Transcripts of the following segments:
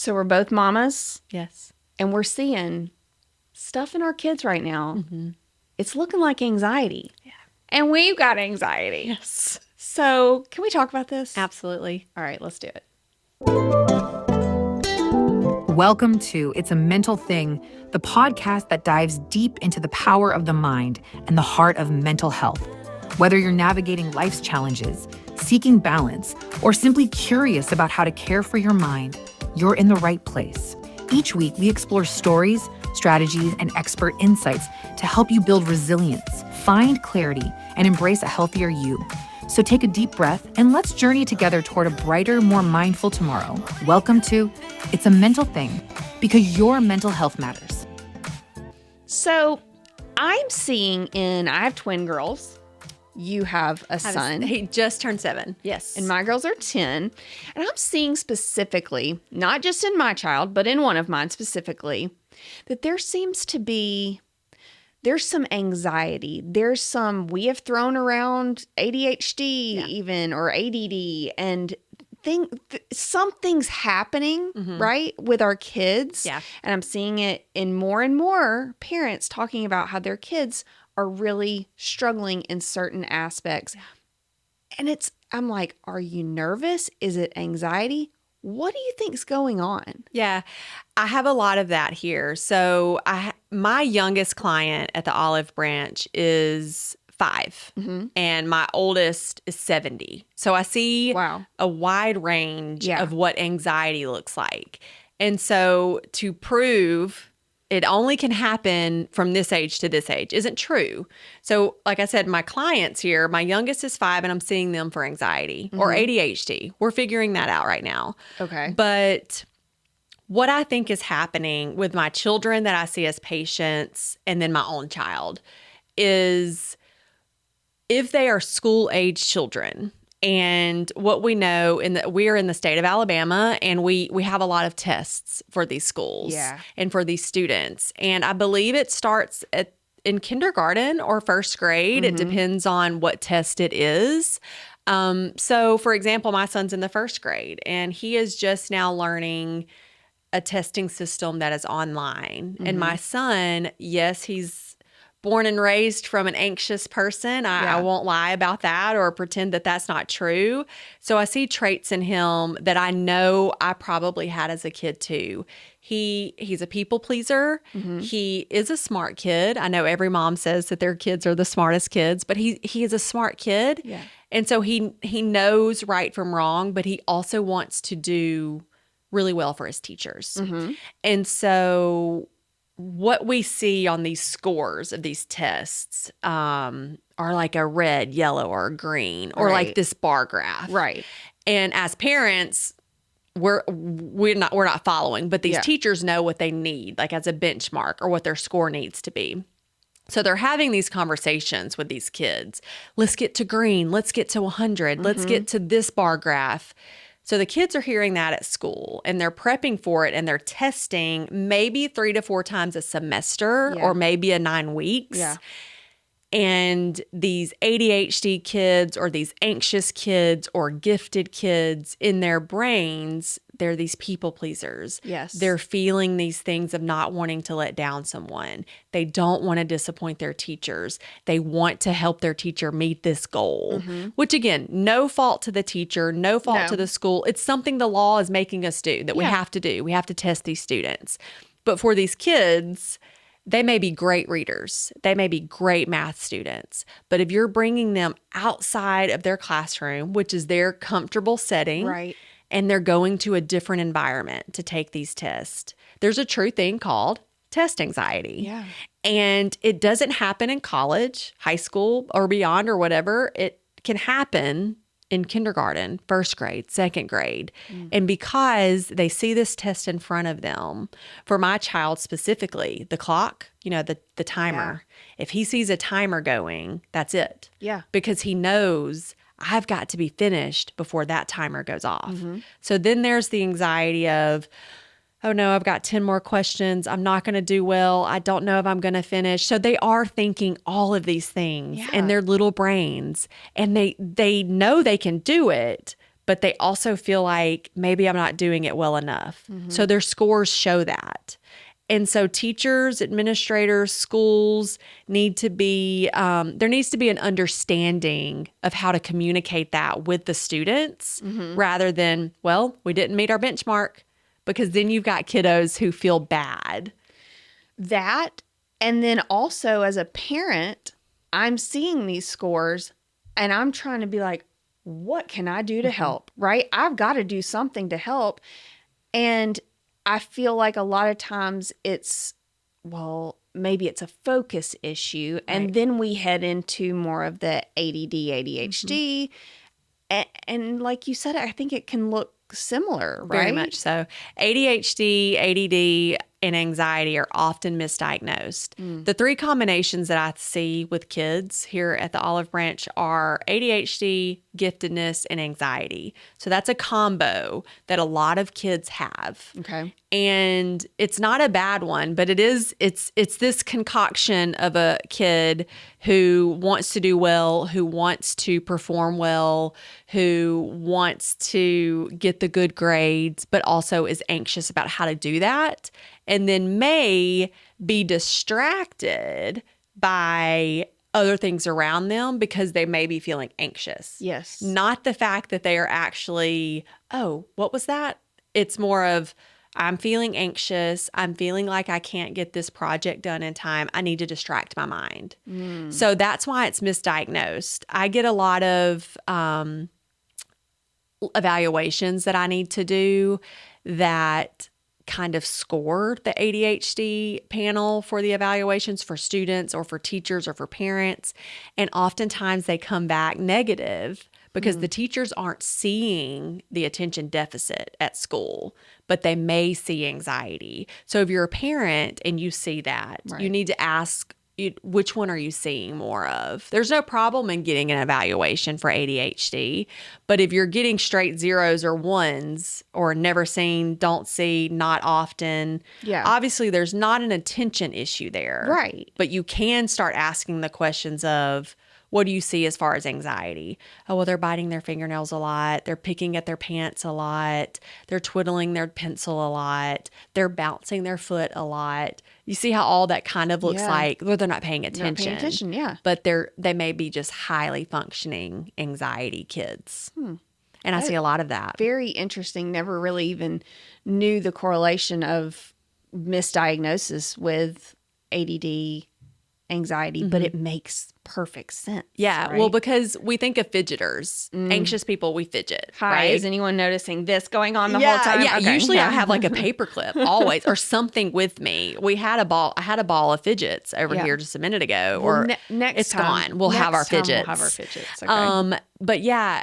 So we're both mamas. Yes. And we're seeing stuff in our kids right now. Mm-hmm. It's looking like anxiety. Yeah. And we've got anxiety. Yes. So can we talk about this? Absolutely. All right, let's do it. Welcome to It's a Mental Thing, the podcast that dives deep into the power of the mind and the heart of mental health. Whether you're navigating life's challenges, seeking balance, or simply curious about how to care for your mind, you're in the right place. Each week, we explore stories, strategies, and expert insights to help you build resilience, find clarity, and embrace a healthier you. So take a deep breath and let's journey together toward a brighter, more mindful tomorrow. Welcome to It's a Mental Thing, because your mental health matters. So I'm seeing I have twin girls. You have a son. He just turned 7. Yes. And my girls are 10. And I'm seeing specifically, not just in my child, but in one of mine specifically, that there seems to be, there's some anxiety. There's we have thrown around ADHD even, or ADD, and something's happening, right, with our kids. Yeah. And I'm seeing it in more and more parents talking about how their kids are really struggling in certain aspects. Yeah. And I'm like, are you nervous? Is it anxiety? What do you think's going on? Yeah, I have a lot of that here. So my youngest client at the Olive Branch is 5, and my oldest is 70. So I see a wide range of what anxiety looks like. And so to prove it only can happen from this age to this age isn't true. So like I said, my clients here, my youngest is 5 and I'm seeing them for anxiety or ADHD. We're figuring that out right now. Okay. But what I think is happening with my children that I see as patients and then my own child is if they are school-age children, and what we know we're in the state of Alabama, and we have a lot of tests for these schools and for these students. And I believe it starts in kindergarten or first grade. It depends on what test it is. So for example, my son's in the first grade and he is just now learning a testing system that is online. And my son, yes, he's born and raised from an anxious person. I won't lie about that or pretend that that's not true. So I see traits in him that I know I probably had as a kid too. He's a people pleaser. He is a smart kid. I know every mom says that their kids are the smartest kids, but he is a smart kid. Yeah. And so he knows right from wrong, but he also wants to do really well for his teachers. And so what we see on these scores of these tests are like a red, yellow, or green, or like this bar graph. Right. And as parents, we're not following, but these teachers know what they need, like as a benchmark or what their score needs to be. So they're having these conversations with these kids. Let's get to green. Let's get to 100. Let's get to this bar graph. So the kids are hearing that at school and they're prepping for it and they're testing maybe 3 to 4 times a semester or maybe 9 weeks. Yeah. And these ADHD kids or these anxious kids or gifted kids, in their brains, they're these people pleasers. Yes. They're feeling these things of not wanting to let down someone. They don't want to disappoint their teachers. They want to help their teacher meet this goal, which again, no fault to the teacher, no fault to the school. It's something the law is making us do that we have to do. We have to test these students. But for these kids, they may be great readers. They may be great math students. But if you're bringing them outside of their classroom, which is their comfortable setting, Right. and they're going to a different environment to take these tests, there's a true thing called test anxiety. Yeah. And it doesn't happen in college, high school, or beyond or whatever. It can happen in kindergarten, first grade, second grade. And because they see this test in front of them, for my child specifically, the clock, the timer, if he sees a timer going, that's it. Yeah. Because he knows I've got to be finished before that timer goes off. So then there's the anxiety of, oh no, I've got 10 more questions. I'm not going to do well. I don't know if I'm going to finish. So they are thinking all of these things in their little brains, and they know they can do it, but they also feel like maybe I'm not doing it well enough. So their scores show that. And so teachers, administrators, schools need to be, there needs to be an understanding of how to communicate that with the students rather than, well, we didn't meet our benchmark, because then you've got kiddos who feel bad. That, and then also as a parent, I'm seeing these scores and I'm trying to be like, what can I do to help, right? I've got to do something to help. And I feel like a lot of times it's, well, maybe it's a focus issue. And then we head into more of the ADD, ADHD. And like you said, I think it can look similar, right? Very much so. ADHD, ADD, and anxiety are often misdiagnosed. The three combinations that I see with kids here at the Olive Branch are ADHD, giftedness, and anxiety. So that's a combo that a lot of kids have. Okay. And it's not a bad one, but it's this concoction of a kid who wants to do well, who wants to perform well, who wants to get the good grades, but also is anxious about how to do that, and then may be distracted by other things around them because they may be feeling anxious. Yes. Not the fact that they are actually, oh, what was that? It's more of, I'm feeling anxious. I'm feeling like I can't get this project done in time. I need to distract my mind. So that's why it's misdiagnosed. I get a lot of evaluations that I need to do that kind of score the ADHD panel for the evaluations for students or for teachers or for parents. And oftentimes they come back negative because the teachers aren't seeing the attention deficit at school, but they may see anxiety. So if you're a parent and you see that, you need to ask, which one are you seeing more of? There's no problem in getting an evaluation for ADHD, but if you're getting straight zeros or ones or never seen, don't see, not often, obviously there's not an attention issue there. Right. But you can start asking the questions of, what do you see as far as anxiety? Oh, well, they're biting their fingernails a lot. They're picking at their pants a lot. They're twiddling their pencil a lot. They're bouncing their foot a lot. You see how all that kind of looks like, well, they're not paying attention. Not paying attention, yeah. But they may be just highly functioning anxiety kids. And I see a lot of that. Very interesting. Never really even knew the correlation of misdiagnosis with ADD, anxiety, but it makes perfect sense. Yeah. Right? Well, because we think of fidgeters, anxious people, we fidget. Hi, right? is anyone noticing this going on the whole time? Yeah. Okay. Usually I have like a paper clip always or something with me. I had a ball of fidgets over here just a minute ago, Well, or next it's time, gone. We'll have our next time fidgets. We'll have our fidgets. Okay. But yeah,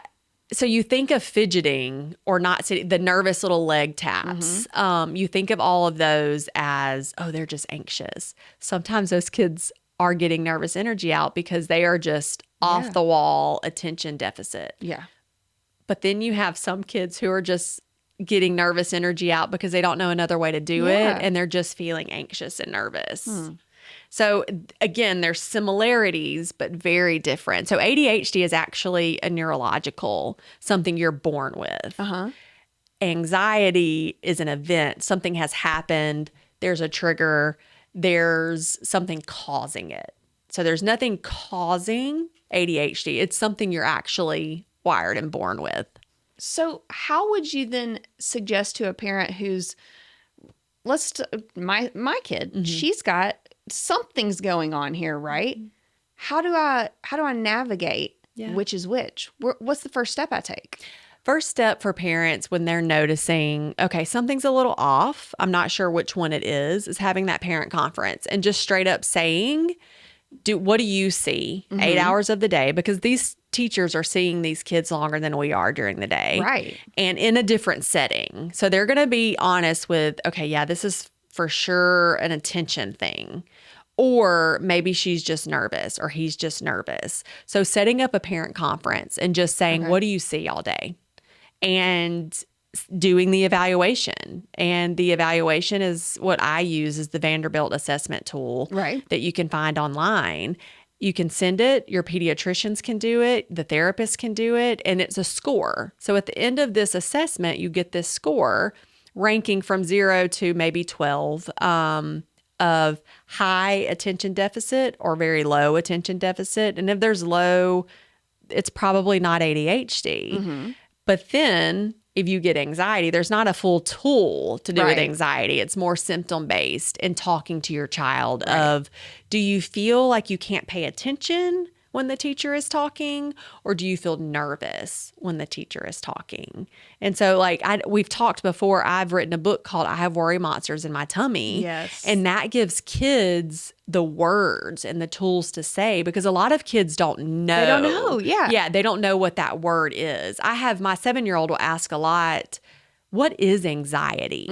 so you think of fidgeting or not sitting, the nervous little leg taps. You think of all of those as, oh, they're just anxious. Sometimes those kids are getting nervous energy out because they are just off the wall attention deficit. Yeah. But then you have some kids who are just getting nervous energy out because they don't know another way to do it, and they're just feeling anxious and nervous. So again, there's similarities, but very different. So ADHD is actually a neurological, something you're born with. Anxiety is an event. Something has happened. There's a trigger. There's something causing it. So there's nothing causing ADHD. It's something you're actually wired and born with. So how would you then suggest to a parent who's, my kid, she's got something's going on here, right? How do I navigate which is which? What's the first step I take? First step for parents when they're noticing, okay, something's a little off, I'm not sure which one it is having that parent conference and just straight up saying, what do you see 8 hours of the day? Because these teachers are seeing these kids longer than we are during the day. Right. And in a different setting. So they're going to be honest with, okay, yeah, this is for sure an attention thing. Or maybe she's just nervous or he's just nervous. So setting up a parent conference and just saying, what do you see all day? And doing the evaluation. And the evaluation is what I use is the Vanderbilt assessment tool that you can find online. You can send it. Your pediatricians can do it. The therapist can do it. And it's a score. So at the end of this assessment, you get this score ranking from 0 to maybe 12 of high attention deficit or very low attention deficit. And if there's low, it's probably not ADHD. But then if you get anxiety, there's not a full tool to do with anxiety. It's more symptom based and talking to your child of, do you feel like you can't pay attention when the teacher is talking, or do you feel nervous when the teacher is talking? And so like we've talked before, I've written a book called I Have Worry Monsters in My Tummy. Yes. And that gives kids the words and the tools to say, because a lot of kids don't know. They don't know. Yeah. Yeah. They don't know what that word is. I have my 7-year-old will ask a lot, what is anxiety?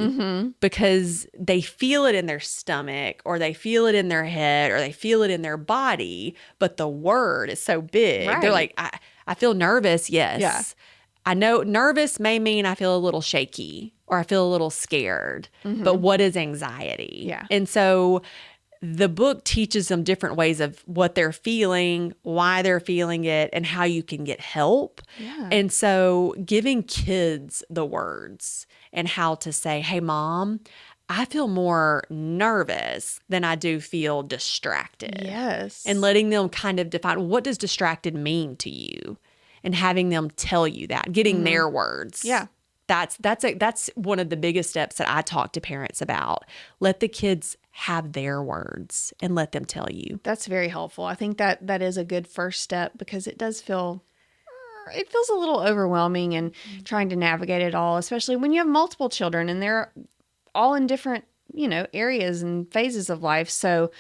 Because they feel it in their stomach, or they feel it in their head, or they feel it in their body, but the word is so big. They're like, I feel nervous. Yes. Yeah. I know nervous may mean I feel a little shaky or I feel a little scared, but what is anxiety? Yeah. And so the book teaches them different ways of what they're feeling, why they're feeling it, and how you can get help. Yeah. And so giving kids the words and how to say, hey, Mom, I feel more nervous than I do feel distracted. Yes. And letting them kind of define, what does distracted mean to you? And having them tell you that, getting their words. Yeah. That's one of the biggest steps that I talk to parents about. Let the kids have their words and let them tell you. That's very helpful. I think that is a good first step, because it does feel, it feels a little overwhelming and trying to navigate it all, especially when you have multiple children and they're all in different, areas and phases of life. So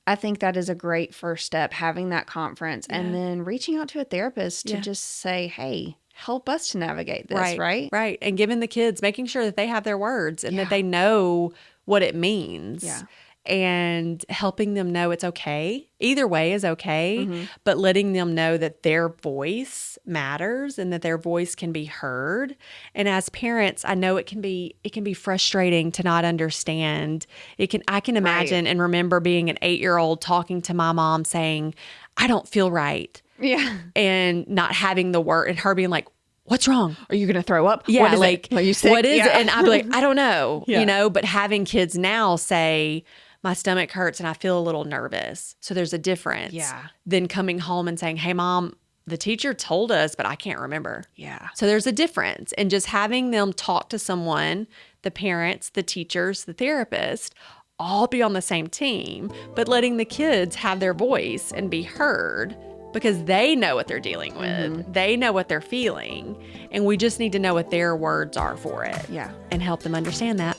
I think that is a great first step, having that conference and then reaching out to a therapist to just say, hey, help us to navigate this, right? Right. And giving the kids, making sure that they have their words and that they know what it means. Yeah. And helping them know it's okay. Either way is okay, but letting them know that their voice matters and that their voice can be heard. And as parents, I know it can be frustrating to not understand. I can imagine and remember being an 8-year-old talking to my mom saying, I don't feel right. Yeah. And not having the word, and her being like, what's wrong? Are you going to throw up? Yeah, What is like, it? Are you sick? What is Yeah. it? And I'd be like, I don't know, Yeah. but having kids now say, my stomach hurts and I feel a little nervous. So there's a difference. Yeah. Than coming home and saying, hey, Mom, the teacher told us, but I can't remember. Yeah. So there's a difference. And just having them talk to someone, the parents, the teachers, the therapist, all be on the same team, but letting the kids have their voice and be heard, because they know what they're dealing with. They know what they're feeling. And we just need to know what their words are for it. Yeah. And help them understand that.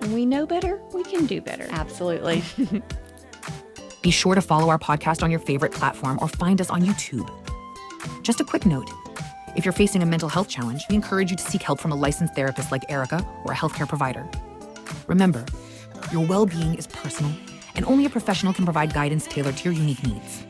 When we know better, we can do better. Absolutely. Be sure to follow our podcast on your favorite platform or find us on YouTube. Just a quick note. If you're facing a mental health challenge, we encourage you to seek help from a licensed therapist like Erica or a healthcare provider. Remember, your well-being is personal, and only a professional can provide guidance tailored to your unique needs.